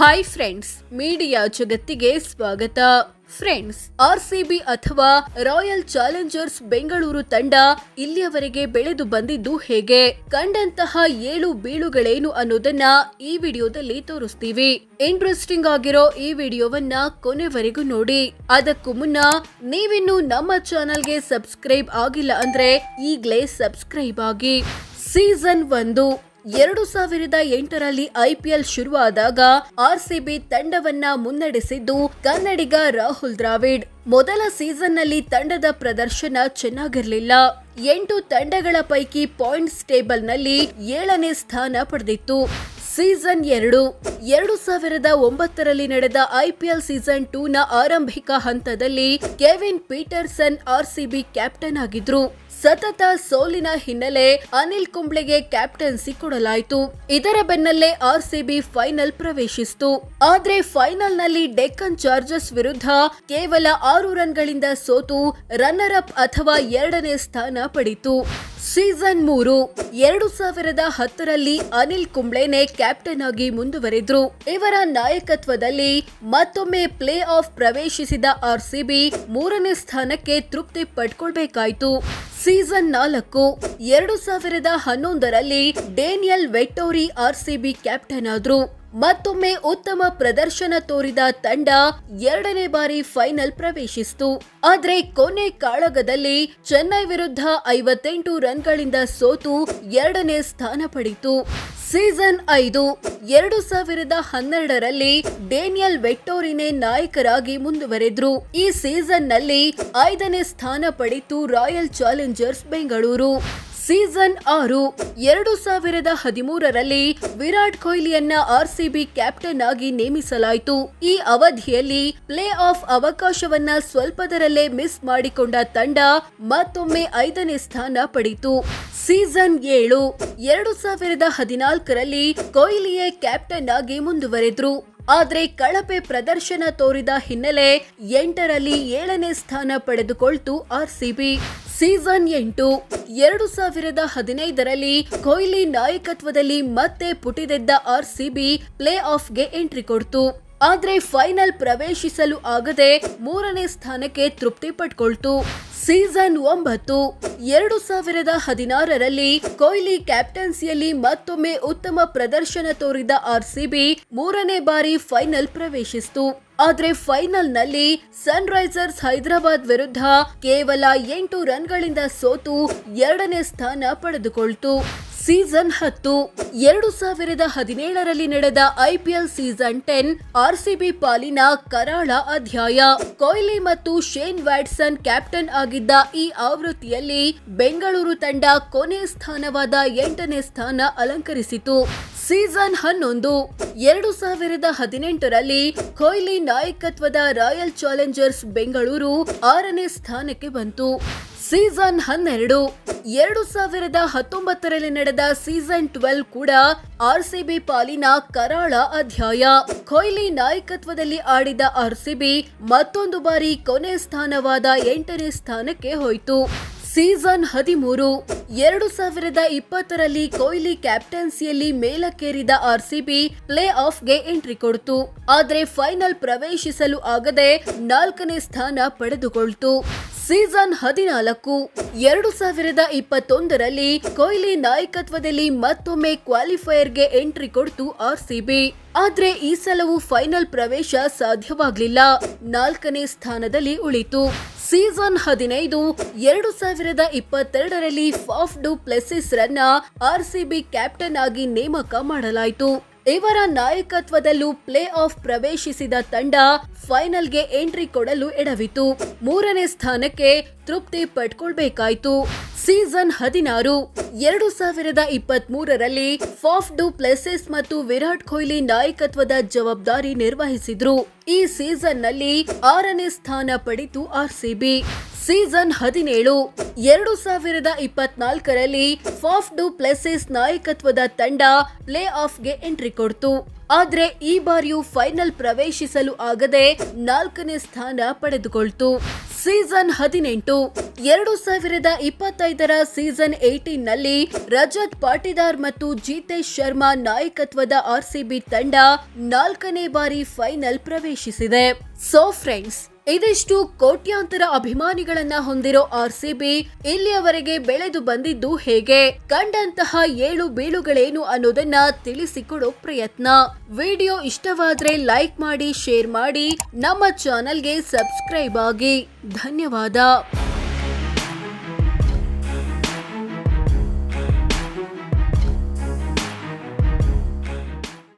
Hi friends, media ಜಗತ್ತಿಗೆ ಸ್ವಾಗತ. Friends, RCB ಅಥವಾ ರಾಯಲ್ ಚಾಲೆಂಜರ್ಸ್ ಬೆಂಗಳೂರು ತಂಡ ಇಲ್ಲಿಯವರೆಗೆ ಬೆಳೆದು ಬಂದಿದ್ದು ಹೇಗೆ, ಕಂಡಂತಹ ಏಳು ಬೀಳುಗಳೇನು ಅನ್ನೋದನ್ನ ಈ ವಿಡಿಯೋದಲ್ಲಿ ತೋರಿಸ್ತೀವಿ. ಇಂಟ್ರೆಸ್ಟಿಂಗ್ ಆಗಿರೋ ಈ ವಿಡಿಯೋವನ್ನ ಕೊನೆವರೆಗೂ ನೋಡಿ. ಅದಕ್ಕೂ ಮುನ್ನ ನೀವಿನ್ನು ನಮ್ಮ ಚಾನೆಲ್ಗೆ ಸಬ್ಸ್ಕ್ರೈಬ್ ಆಗಿಲ್ಲ ಅಂದ್ರೆ ಈಗ್ಲೇ ಸಬ್ಸ್ಕ್ರೈಬ್ ಆಗಿ. ಸೀಸನ್ 1 2008ರಲ್ಲಿ ಐಪಿಎಲ್ ಶುರುವಾದಾಗ ಆರ್ಸಿಬಿ ತಂಡವನ್ನ ಮುನ್ನಡೆಸಿದ್ದು ಕನ್ನಡಿಗ ರಾಹುಲ್ ದ್ರಾವಿಡ್. ಮೊದಲ ಸೀಸನ್ನಲ್ಲಿ ತಂಡದ ಪ್ರದರ್ಶನ ಚೆನ್ನಾಗಿರಲಿಲ್ಲ. 8 ತಂಡಗಳ ಪೈಕಿ ಪಾಯಿಂಟ್ಸ್ ಟೇಬಲ್ನಲ್ಲಿ 7ನೇ ಸ್ಥಾನ ಪಡೆದಿತ್ತು. ಸೀಸನ್ 2 2009ರಲ್ಲಿ ನಡೆದ ಐಪಿಎಲ್ ಸೀಸನ್ 2ನ ಆರಂಭಿಕ ಹಂತದಲ್ಲಿ ಕೆವಿನ್ ಪೀಟರ್ಸನ್ ಆರ್ಸಿಬಿ ಕ್ಯಾಪ್ಟನ್ ಆಗಿದ್ರು. ಸತತ ಸೋಲಿನ ಹಿನ್ನೆಲೆ ಅನಿಲ್ ಕುಂಬ್ಳೆಗೆ ಕ್ಯಾಪ್ಟನ್ಸಿ ಕೊಡಲಾಯಿತು. ಇದರ ಬೆನ್ನಲ್ಲೇ ಆರ್ಸಿಬಿ ಫೈನಲ್ ಪ್ರವೇಶಿಸಿತು. ಆದ್ರೆ ಫೈನಲ್ ನಲ್ಲಿ ಡೆಕ್ಕನ್ ಚಾರ್ಜರ್ಸ್ ವಿರುದ್ಧ ಕೇವಲ 6 ರನ್ಗಳಿಂದ ಸೋತು ರನ್ನರ್ ಅಪ್ ಅಥವಾ 2ನೇ ಸ್ಥಾನ ಪಡೆಯಿತು. ಸೀಸನ್ 3 2010ರಲ್ಲಿ ಅನಿಲ್ ಕುಂಬ್ಳೆನೆ ಕ್ಯಾಪ್ಟನ್ ಆಗಿ ಮುಂದುವರೆದ್ರು. ಇವರ ನಾಯಕತ್ವದಲ್ಲಿ ಮತ್ತೊಮ್ಮೆ ಪ್ಲೇ ಆಫ್ ಪ್ರವೇಶಿಸಿದ ಆರ್ಸಿಬಿ 3ನೇ ಸ್ಥಾನಕ್ಕೆ ತೃಪ್ತಿ ಪಡ್ಕೊಳ್ಬೇಕಾಯ್ತು. Season 4 2011ರಲ್ಲಿ Daniel Vettori RCB captain ಆದ್ರು. ಮತ್ತೊಮ್ಮೆ ಉತ್ತಮ ಪ್ರದರ್ಶನ ತೋರಿದ ತಂಡ 2ನೇ ಬಾರಿ ಫೈನಲ್ ಪ್ರವೇಶಿಸಿತು. ಆದ್ರೆ ಕೊನೆ ಕಾಳಗದಲ್ಲಿ ಚೆನ್ನೈ ವಿರುದ್ಧ 58 ರನ್ಗಳಿಂದ ಸೋತು 2ನೇ ಸ್ಥಾನ ಪಡೆಯಿತು. ಸೀಸನ್ 5 2012ರಲ್ಲಿ ಡೇನಿಯಲ್ ವೆಟ್ಟೋರಿನೇ ನಾಯಕರಾಗಿ ಮುಂದುವರೆದ್ರು. ಈ ಸೀಸನ್ ನಲ್ಲಿ 5ನೇ ಸ್ಥಾನ ಪಡೆಯಿತು ರಾಯಲ್ ಚಾಲೆಂಜರ್ಸ್ ಬೆಂಗಳೂರು. ಸೀಸನ್ 6 2013ರಲ್ಲಿ ವಿರಾಟ್ ಕೊಹ್ಲಿಯನ್ನ ಆರ್ಸಿಬಿ ಕ್ಯಾಪ್ಟನ್ ಆಗಿ ನೇಮಿಸಲಾಯಿತು. ಈ ಅವಧಿಯಲ್ಲಿ ಪ್ಲೇ ಆಫ್ ಅವಕಾಶವನ್ನ ಸ್ವಲ್ಪದರಲ್ಲೇ ಮಿಸ್ ಮಾಡಿಕೊಂಡ ತಂಡ ಮತ್ತೊಮ್ಮೆ 5ನೇ ಸ್ಥಾನ ಪಡೆಯಿತು. ಸೀಸನ್ 7 2014ರಲ್ಲಿ ಕೊಹ್ಲಿಯೇ ಕ್ಯಾಪ್ಟನ್ ಆಗಿ ಮುಂದುವರೆದ್ರು. ಆದ್ರೆ ಕಳಪೆ ಪ್ರದರ್ಶನ ತೋರಿದ ಹಿನ್ನೆಲೆ 8ರಲ್ಲಿ 7ನೇ ಸ್ಥಾನ ಪಡೆದುಕೊಳ್ತು ಆರ್ಸಿಬಿ. ಸೀಸನ್ 8 2015ರಲ್ಲಿ ಕೊಹ್ಲಿ ನಾಯಕತ್ವದಲ್ಲಿ ಮತ್ತೆ ಪುಟಿದೆದ್ದ ಆರ್ಸಿಬಿ ಪ್ಲೇ ಆಫ್ಗೆ ಎಂಟ್ರಿ ಕೊಡ್ತು. ಆದ್ರೆ ಫೈನಲ್ ಪ್ರವೇಶಿಸಲು ಆಗದೆ 3ನೇ ಸ್ಥಾನಕ್ಕೆ ತೃಪ್ತಿ ಪಡ್ಕೊಳ್ತು. ಸೀಸನ್ 9 2016ರಲ್ಲಿ ಕೊಹ್ಲಿ ಕ್ಯಾಪ್ಟನ್ಸಿಯಲ್ಲಿ ಮತ್ತೊಮ್ಮೆ ಉತ್ತಮ ಪ್ರದರ್ಶನ ತೋರಿದ ಆರ್ಸಿಬಿ 3ನೇ ಬಾರಿ ಫೈನಲ್ ಪ್ರವೇಶಿಸಿತು. ಆದ್ರೆ ಫೈನಲ್ ನಲ್ಲಿ ಸನ್ ರೈಸರ್ಸ್ ಹೈದರಾಬಾದ್ ವಿರುದ್ಧ ಕೇವಲ 8 ರನ್ಗಳಿಂದ ಸೋತು 2ನೇ ಸ್ಥಾನ ಪಡೆದುಕೊಳ್ತು. ಸೀಸನ್ 10 2017ರಲ್ಲಿ ನಡೆದ ಐಪಿಎಲ್ ಸೀಸನ್ 10 ಆರ್ಸಿಬಿ ಪಾಲಿನ ಕರಾಳ ಅಧ್ಯಾಯ. ಕೊಹ್ಲಿ ಮತ್ತು ಶೇನ್ ವ್ಯಾಟ್ಸನ್ ಕ್ಯಾಪ್ಟನ್ ಆಗಿದ್ದ ಈ ಆವೃತ್ತಿಯಲ್ಲಿ ಬೆಂಗಳೂರು ತಂಡ ಕೊನೆ ಸ್ಥಾನವಾದ 8ನೇ ಸ್ಥಾನ ಅಲಂಕರಿಸಿತು. ಸೀಸನ್ 11 2018ರಲ್ಲಿ ಕೊಹ್ಲಿ ನಾಯಕತ್ವದ ರಾಯಲ್ ಚಾಲೆಂಜರ್ಸ್ ಬೆಂಗಳೂರು 6ನೇ ಸ್ಥಾನಕ್ಕೆ ಬಂತು. ಸೀಸನ್ 12 2019ರಲ್ಲಿ ನಡೆದ ಸೀಸನ್ 12 ಕೂಡ ಆರ್ಸಿಬಿ ಪಾಲಿನ ಕರಾಳ ಅಧ್ಯಾಯ. ಕೊಹ್ಲಿ ನಾಯಕತ್ವದಲ್ಲಿ ಆಡಿದ ಆರ್ಸಿಬಿ ಮತ್ತೊಂದು ಬಾರಿ ಕೊನೆ ಸ್ಥಾನವಾದ 8ನೇ ಸ್ಥಾನಕ್ಕೆ ಹೋಯಿತು. ಸೀಸನ್ 13 2020ರಲ್ಲಿ ಕೊಹ್ಲಿ ಕ್ಯಾಪ್ಟನ್ಸಿಯಲ್ಲಿ ಮೇಲಕ್ಕೇರಿದ ಆರ್ಸಿಬಿ ಪ್ಲೇ ಆಫ್ಗೆ ಎಂಟ್ರಿ ಕೊಡ್ತು. ಆದ್ರೆ ಫೈನಲ್ ಪ್ರವೇಶಿಸಲು ಆಗದೆ 4ನೇ ಸ್ಥಾನ ಪಡೆದುಕೊಳ್ತು. ಸೀಸನ್ 14 2021ರಲ್ಲಿ ಕೊಹ್ಲಿ ನಾಯಕತ್ವದಲ್ಲಿ ಮತ್ತೊಮ್ಮೆ ಕ್ವಾಲಿಫೈಯರ್ಗೆ ಎಂಟ್ರಿ ಕೊಡ್ತು ಆರ್ಸಿಬಿ. ಆದ್ರೆ ಈ ಸಲವೂ ಫೈನಲ್ ಪ್ರವೇಶ ಸಾಧ್ಯವಾಗಲಿಲ್ಲ. 4ನೇ ಸ್ಥಾನದಲ್ಲಿ ಉಳಿತು. ಸೀಸನ್ 15 2022ರಲ್ಲಿ ಫಾಫ್ ಡು ಪ್ಲೆಸಿಸ್ ರನ್ನ ಆರ್ಸಿಬಿ ಕ್ಯಾಪ್ಟನ್ ಆಗಿ ನೇಮಕ ಮಾಡಲಾಯಿತು. ಇವರ ನಾಯಕತ್ವದಲ್ಲೂ ಪ್ಲೇ ಆಫ್ ಪ್ರವೇಶಿಸಿದ ತಂಡ ಫೈನಲ್ಗೆ ಎಂಟ್ರಿ ಕೊಡಲು ಎಡವಿತು. 3ನೇ ಸ್ಥಾನಕ್ಕೆ ತೃಪ್ತಿ ಪಡ್ಕೊಳ್ಬೇಕಾಯ್ತು. ಸೀಸನ್ 16 2023ರಲ್ಲಿ ಫಾಫ್ ಡು ಪ್ಲೆಸಿಸ್ ಮತ್ತು ವಿರಾಟ್ ಕೊಹ್ಲಿ ನಾಯಕತ್ವದ ಜವಾಬ್ದಾರಿ ನಿರ್ವಹಿಸಿದ್ರು. ಈ ಸೀಸನ್ ನಲ್ಲಿ 6ನೇ ಸ್ಥಾನ ಪಡೆಯಿತು ಆರ್ಸಿಬಿ. ಸೀಸನ್ 17 2024ರಲ್ಲಿ ಫಾಫ್ ಡು ಪ್ಲೆಸಿಸ್ ನಾಯಕತ್ವದ ತಂಡ ಪ್ಲೇ ಆಫ್ಗೆ ಎಂಟ್ರಿ ಕೊಡ್ತು. ಆದ್ರೆ ಈ ಬಾರಿಯೂ ಫೈನಲ್ ಪ್ರವೇಶಿಸಲು ಆಗದೆ 4ನೇ ಸ್ಥಾನ ಪಡೆದುಕೊಳ್ತು. ಸೀಸನ್ 18 2025ರ ಸೀಸನ್ 18 ನಲ್ಲಿ ರಜತ್ ಪಾಟಿದಾರ್ ಮತ್ತು ಜಿತೇಶ್ ಶರ್ಮಾ ನಾಯಕತ್ವದ ಆರ್ಸಿಬಿ ತಂಡ 4ನೇ ಬಾರಿ ಫೈನಲ್ ಪ್ರವೇಶಿಸಿದೆ. ಸೋ ಫ್ರೆಂಡ್ಸ್, ಇದಿಷ್ಟು ಕೋಟ್ಯಾಂತರ ಅಭಿಮಾನಿಗಳನ್ನ ಹೊಂದಿರೋ ಆರ್ಸಿಬಿ ಇಲ್ಲಿಯವರೆಗೆ ಬೆಳೆದು ಬಂದಿದ್ದು ಹೇಗೆ, ಕಂಡಂತಹ ಏಳು ಬೀಳುಗಳೇನು ಅನ್ನೋದನ್ನ ತಿಳಿಸಿಕೊಡೋ ಪ್ರಯತ್ನ. ವಿಡಿಯೋ ಇಷ್ಟವಾದ್ರೆ ಲೈಕ್ ಮಾಡಿ, ಶೇರ್ ಮಾಡಿ, ನಮ್ಮ ಚಾನೆಲ್ಗೆ ಸಬ್ಸ್ಕ್ರೈಬ್ ಆಗಿ. ಧನ್ಯವಾದ.